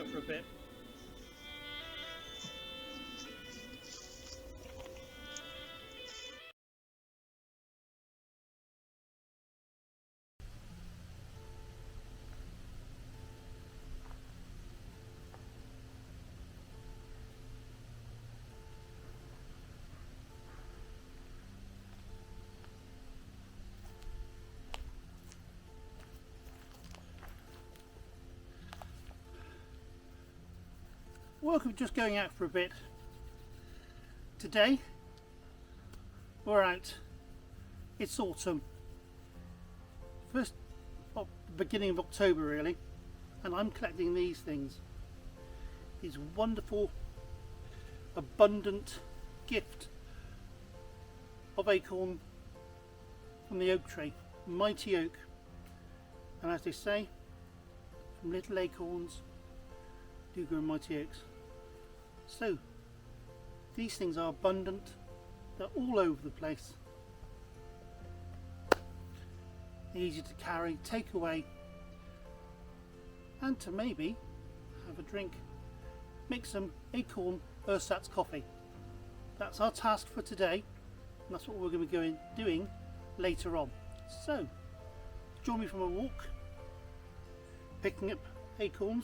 out for a bit. Welcome, just going out for a bit. Today we're out, it's autumn, beginning of October really, and I'm collecting these things, these wonderful abundant gift of acorn from the oak tree, mighty oak, and as they say, from little acorns do grow mighty oaks. So these things are abundant, they're all over the place, easy to carry, take away, and to maybe have a drink. Make some acorn ersatz coffee. That's our task for today, and that's what we're going to be doing later on. So join me from a walk, picking up acorns.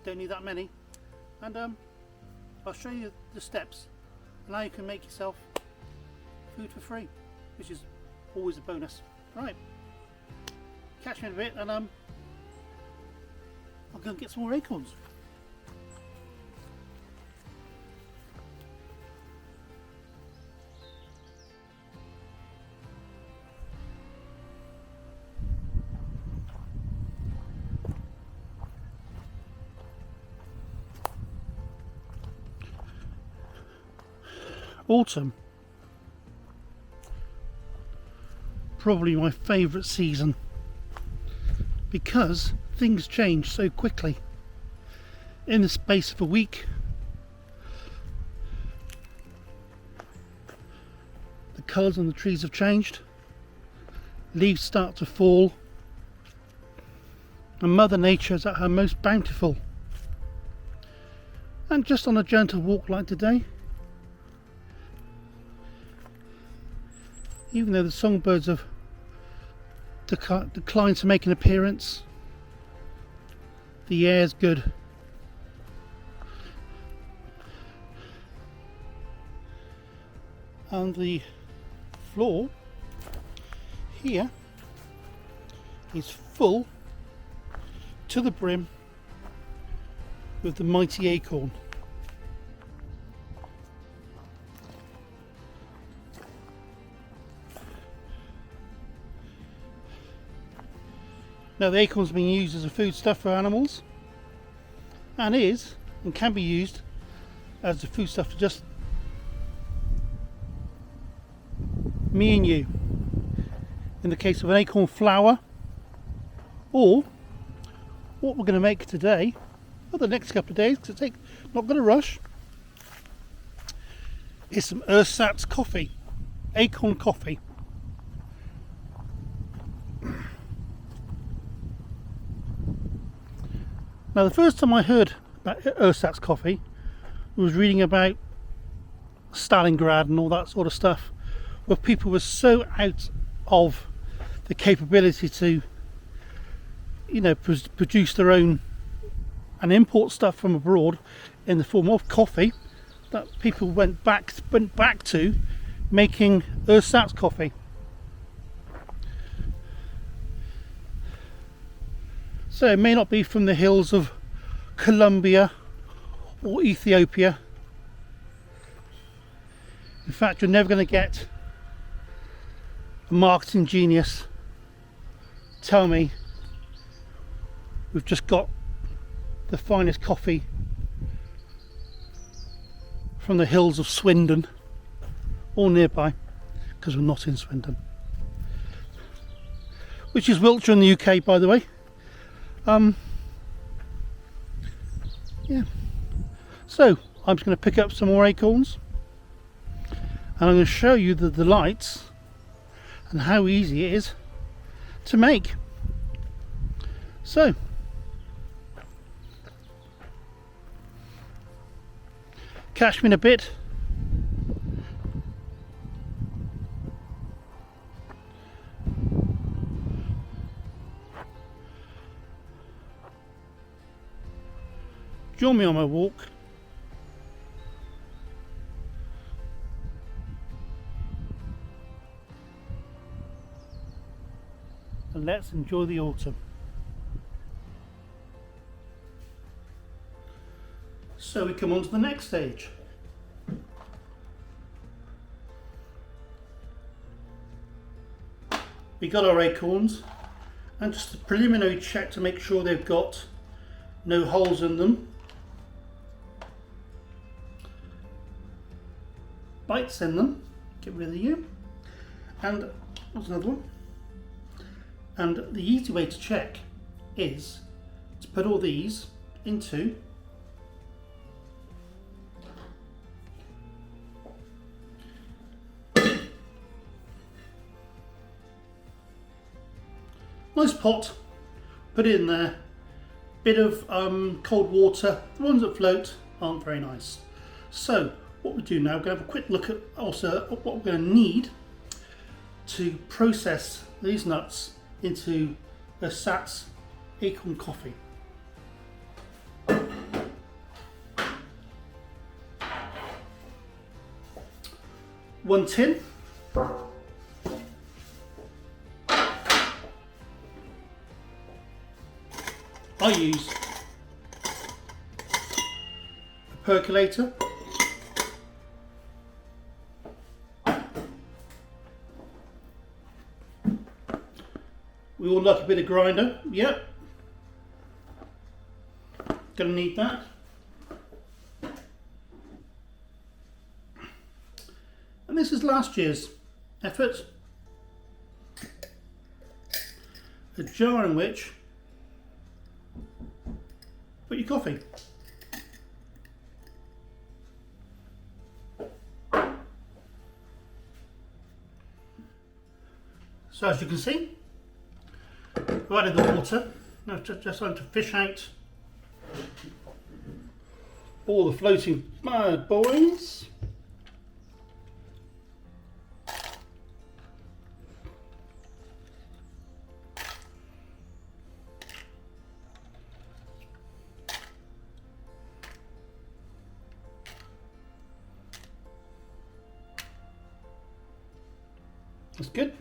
Don't need that many, and I'll show you the steps and how you can make yourself food for free, which is always a bonus. Right, catch me in a bit, and I'll go and get some more acorns. Autumn, probably my favourite season because things change so quickly. In the space of a week, the colours on the trees have changed, leaves start to fall, and Mother Nature is at her most bountiful. And just on a gentle walk like today, even though the songbirds have declined to make an appearance, the air's good. And the floor here is full to the brim with the mighty acorn. Now the acorn's being used as a foodstuff for animals, and can be used as a foodstuff for just me and you, in the case of an acorn flour, or what we're going to make today, or the next couple of days, because it's not going to rush, is some Ersatz coffee, acorn coffee. Now the first time I heard about Ersatz coffee was reading about Stalingrad and all that sort of stuff, where people were so out of the capability to, produce their own and import stuff from abroad in the form of coffee, that people went back to making Ersatz coffee. So it may not be from the hills of Colombia or Ethiopia. In fact, you're never going to get a marketing genius tell me we've just got the finest coffee from the hills of Swindon or nearby, because we're not in Swindon, which is Wiltshire in the UK, by the way. Yeah, so I'm just going to pick up some more acorns, and I'm going to show you the delights and how easy it is to make. So Catch me in a bit. Join me on my walk. And let's enjoy the autumn. So we come on to the next stage. We got our acorns, and just a preliminary check to make sure they've got no holes in them. Bites in them, get rid of you. And what's another one? And the easy way to check is to put all these into nice pot, put it in there, bit of cold water. The ones that float aren't very nice. So what we do now, we're going to have a quick look at also what we're going to need to process these nuts into Ersatz Acorn coffee. One tin. I use a percolator. We all like a bit of grinder, yep. Gonna need that. And this is last year's effort. A jar in which put your coffee. So as you can see, I've added the water. Now just time to fish out all the floating bad boys. That's good.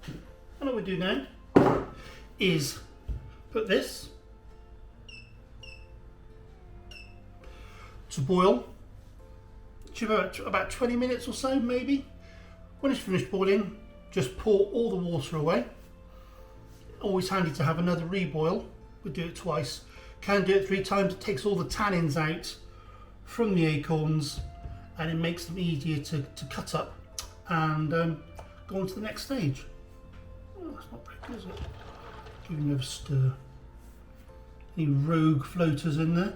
And what we do now is put this to boil to about 20 minutes or so maybe. When it's finished boiling, just pour all the water away. Always handy to have another reboil. We do it twice. Can do it 3 times. It takes all the tannins out from the acorns and it makes them easier to cut up and go on to the next stage. Oh, that's not very good, is it? Give them a stir. Any rogue floaters in there?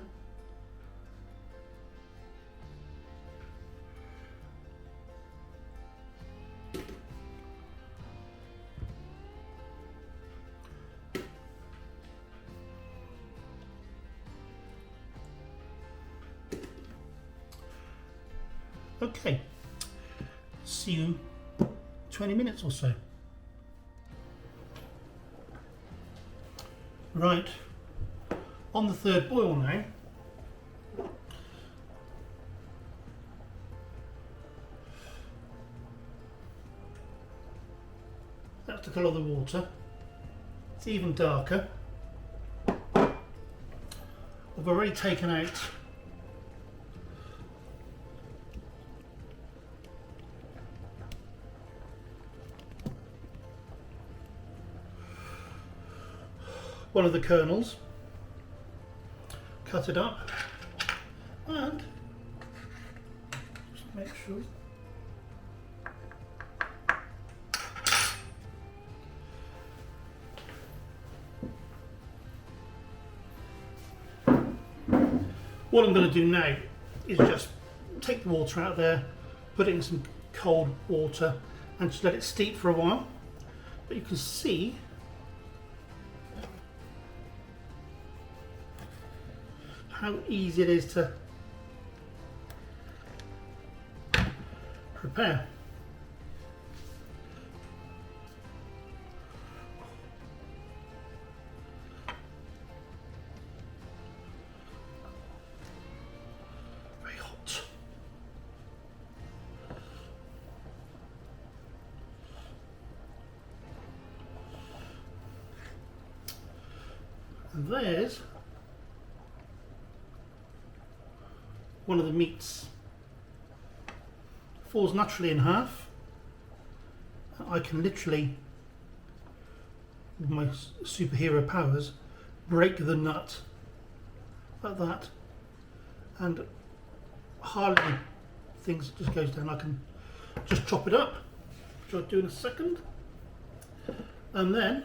Okay, see you 20 minutes or so. Right, on the third boil now. That's the colour of the water. It's even darker. I've already taken out one of the kernels, cut it up, and just make sure what I'm going to do now is just take the water out there, put it in some cold water and just let it steep for a while. But you can see how easy it is to prepare. Very hot. And there's one of the meats. Falls naturally in half. I can literally, with my superhero powers, break the nut like that, and hardly things just goes down. I can just chop it up, which I'll do in a second, and then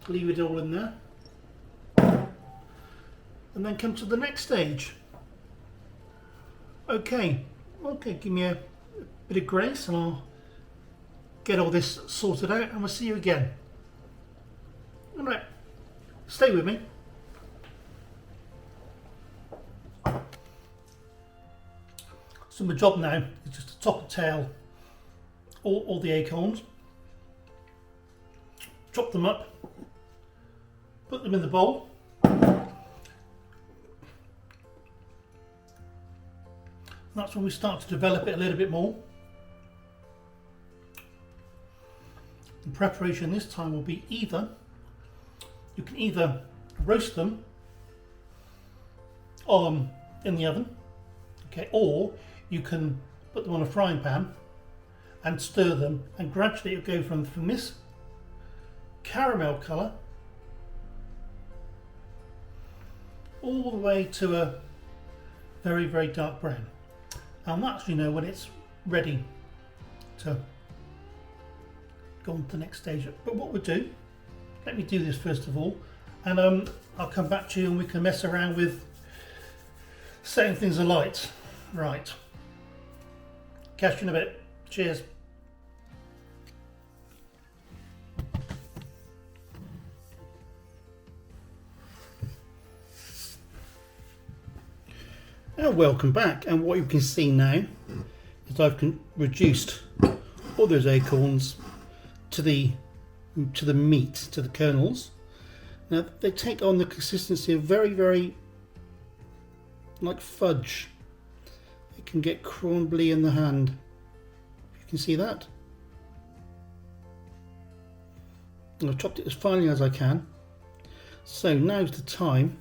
leave it all in there, and then come to the next stage. Okay, give me a bit of grace and I'll get all this sorted out and we'll see you again. Alright, stay with me. So my job now is just to top and tail all the acorns, chop them up, put them in the bowl. That's when we start to develop it a little bit more. The preparation this time will be you can either roast them in the oven, okay, or you can put them on a frying pan and stir them, and gradually it'll go from this caramel colour all the way to a very, very dark brown. And that's, you know, when it's ready to go on to the next stage. But what we'll do, let me do this first of all, and I'll come back to you and we can mess around with setting things alight. Right. Catch you in a bit. Cheers. Now, welcome back, and what you can see now is I've reduced all those acorns to the meat, to the kernels. Now they take on the consistency of very, very like fudge. It can get crumbly in the hand. You can see that. And I've chopped it as finely as I can. So now's the time,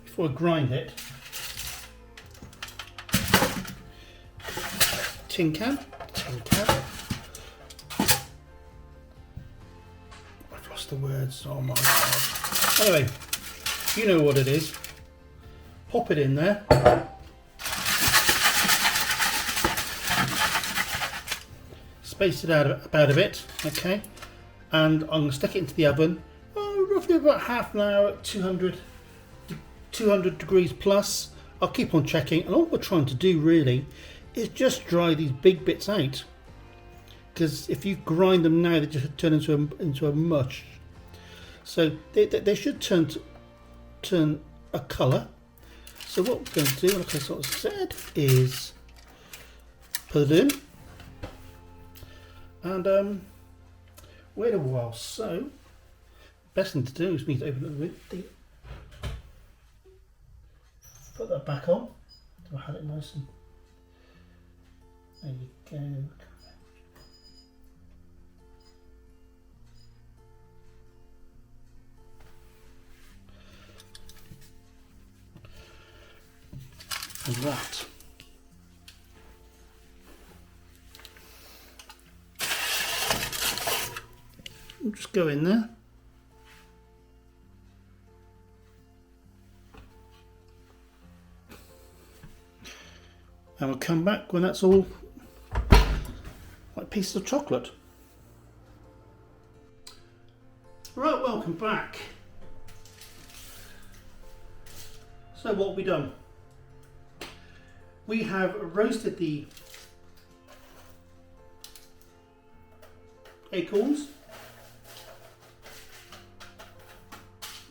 before I grind it, tin can. I've lost the words, oh my god. Anyway, you know what it is. Pop it in there. Space it out about a bit, okay? And I'm going to stick it into the oven, roughly about half an hour at 200 degrees plus. I'll keep on checking, and all we're trying to do really is just dry these big bits out, because if you grind them now they just turn into a mush. So they should turn a colour. So what we're going to do, like I sort of said, is put it in and wait a while. So best thing to do is me to open it, put that back on, so I had it nice and there you go. And that. We'll just go in there. And we'll come back when that's all like pieces of chocolate. Right, welcome back. So what have we done? We have roasted the acorns.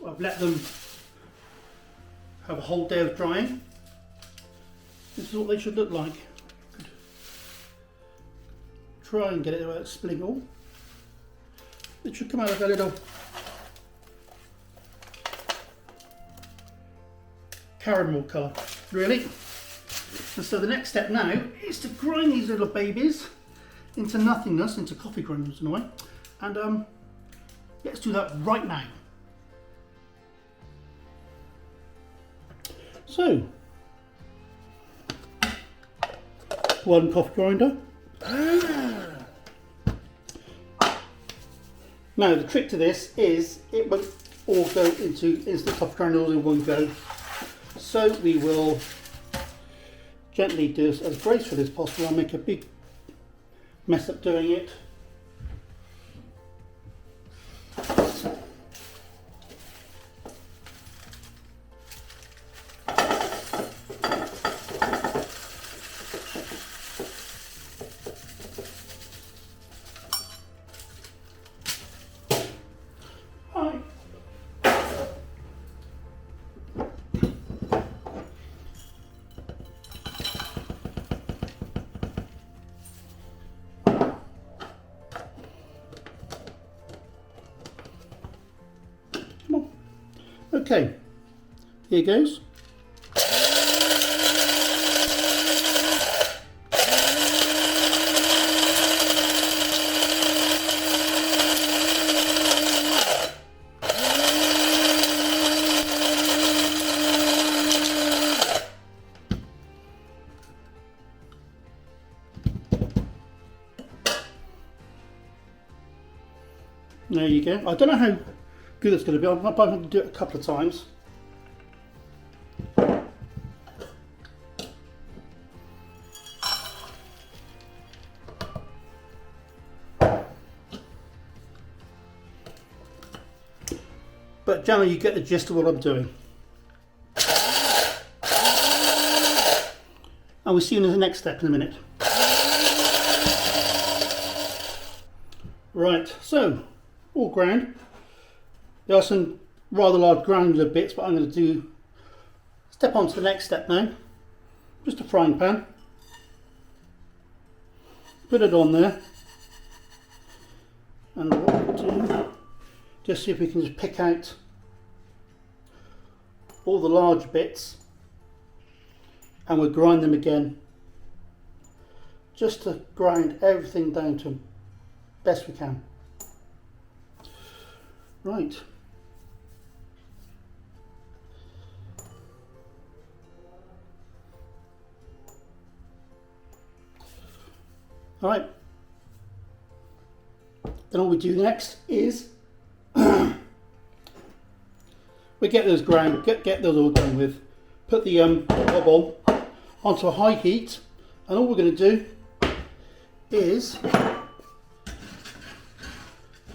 I've let them have a whole day of drying. This is what they should look like. Try and get it about spilling all. It should come out like a little caramel colour, really. And so the next step now is to grind these little babies into nothingness, into coffee granules in a way. And let's do that right now. So, one coffee grinder. Now the trick to this is it won't all go into instant coffee granules in one go. So we will gently do this as gracefully as possible. I'll make a big mess up doing it. Okay, here goes. There you go. I don't know how good it's going to be. I'm probably going to do it a couple of times. But generally you get the gist of what I'm doing. And we'll see you in the next step in a minute. Right, so all ground. There are some rather large granular bits, but I'm going to step on to the next step now. Just a frying pan. Put it on there. And what we'll do, just see if we can just pick out all the large bits, and we'll grind them again, just to grind everything down to best we can. Right. All right. Then all we do next is we get those ground, get those all done with. Put the hob on onto a high heat, and all we're going to do is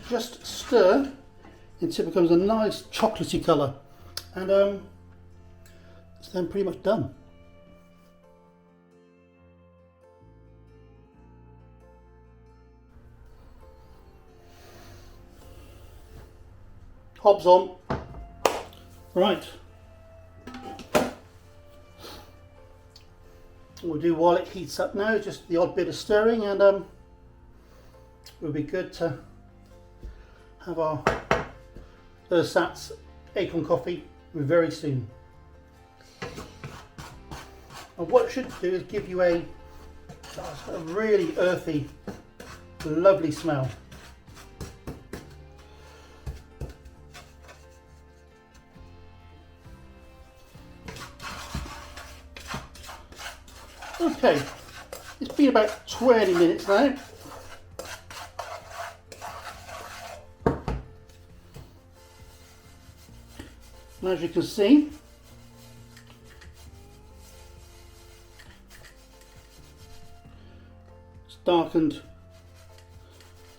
just stir until it becomes a nice chocolatey colour, and it's then pretty much done. Hob's on. Right. We'll do while it heats up now, just the odd bit of stirring, and we'll be good to have our Ersatz Acorn coffee very soon. And what it should do is give you a really earthy, lovely smell. Okay, it's been about 20 minutes now. And as you can see, it's darkened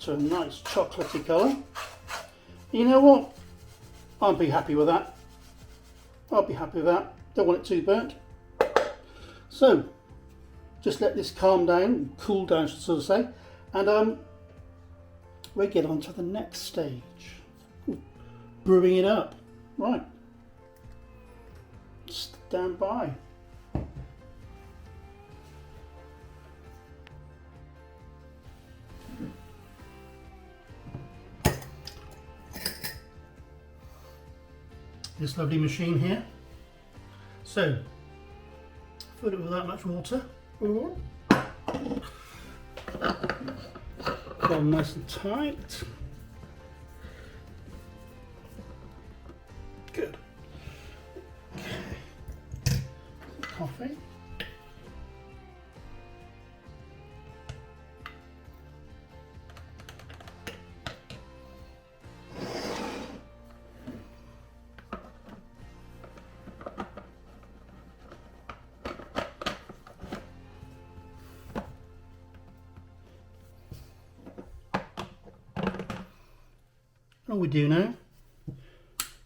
to a nice chocolatey colour. You know what? I'll be happy with that. I'll be happy with that. Don't want it too burnt. So, just let this calm down, cool down, so to say, and we'll get on to the next stage. Brewing it up. Right. Stand by. this lovely machine here. So, fill it with that much water. Got nice and tight. Good. Okay. Coffee. All we do now,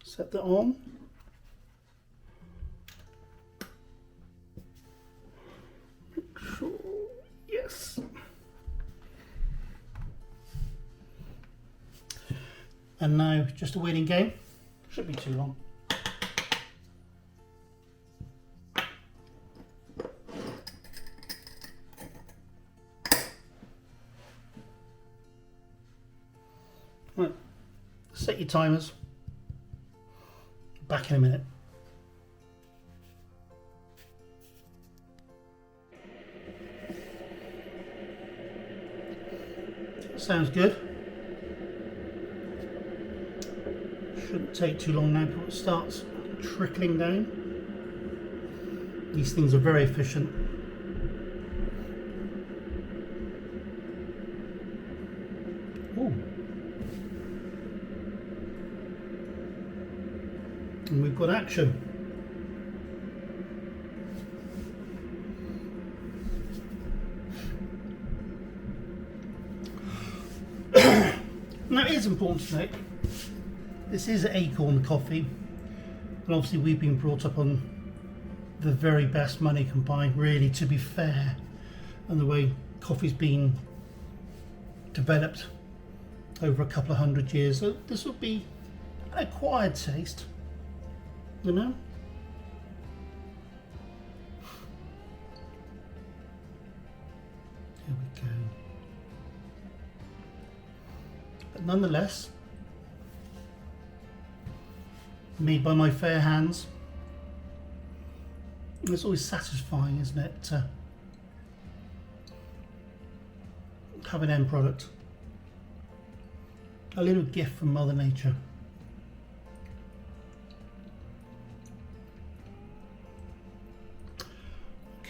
set that on. Make sure, yes. And now just a waiting game, shouldn't be too long. Right. Set your timers. Back in a minute. Sounds good. Shouldn't take too long now before it starts trickling down. These things are very efficient. Ooh. And we've got action. Now it is important to note, this is Acorn coffee, and obviously we've been brought up on the very best money can buy, really, to be fair, and the way coffee's been developed over a couple of 100 years. So this will be an acquired taste. You know? Here we go. But nonetheless, made by my fair hands. It's always satisfying, isn't it, to have an end product. A little gift from Mother Nature.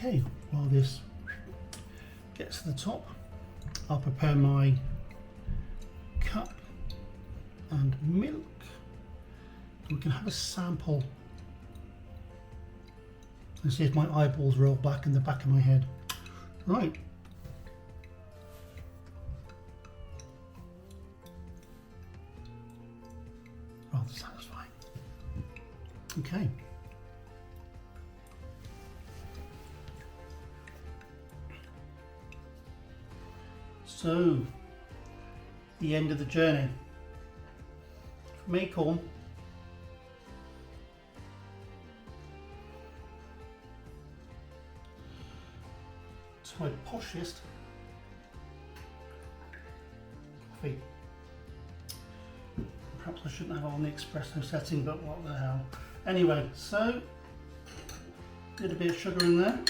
Okay, while this gets to the top, I'll prepare my cup and milk. We can have a sample. And see if my eyeballs roll back in the back of my head. Right. Rather satisfying. Okay. So, the end of the journey. From Acorn to my poshest coffee. Perhaps I shouldn't have it on the espresso setting, but what the hell. Anyway, so, a little bit of sugar in there.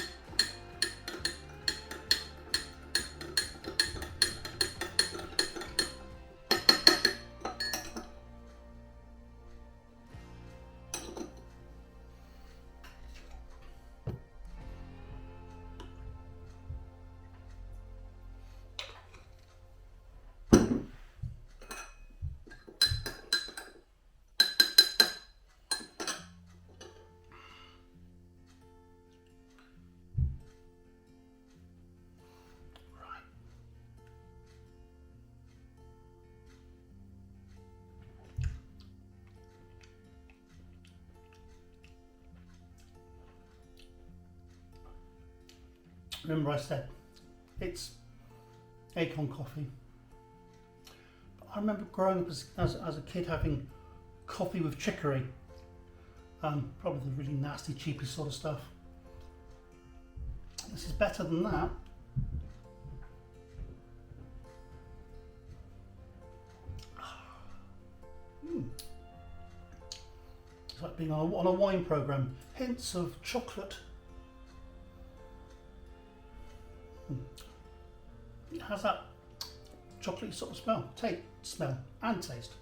Remember I said it's Acorn coffee. But I remember growing up as a kid having coffee with chicory. Probably the really nasty, cheapy sort of stuff. This is better than that. It's like being on a wine programme. Hints of chocolate. It has that chocolatey sort of smell and taste.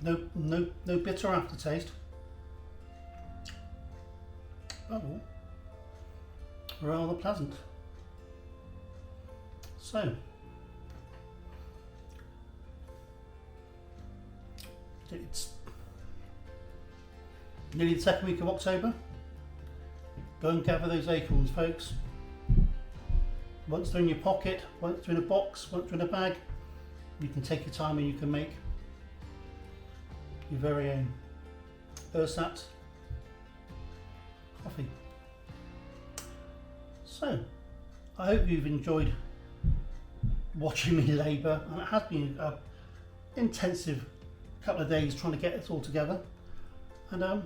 No bitter aftertaste. Oh, rather pleasant. So, it's nearly the second week of October. Go and gather those acorns, folks. Once they're in your pocket, once they're in a box, once they're in a bag, you can take your time and you can make your very own Ersatz coffee. So, I hope you've enjoyed watching me labour, and it has been an intensive couple of days trying to get this all together, and I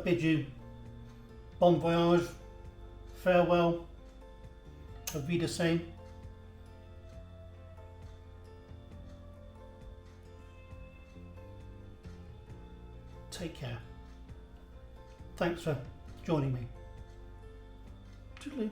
bid you bon voyage, farewell, auf Wiedersehen. Take care. Thanks for joining me. Toodaloo.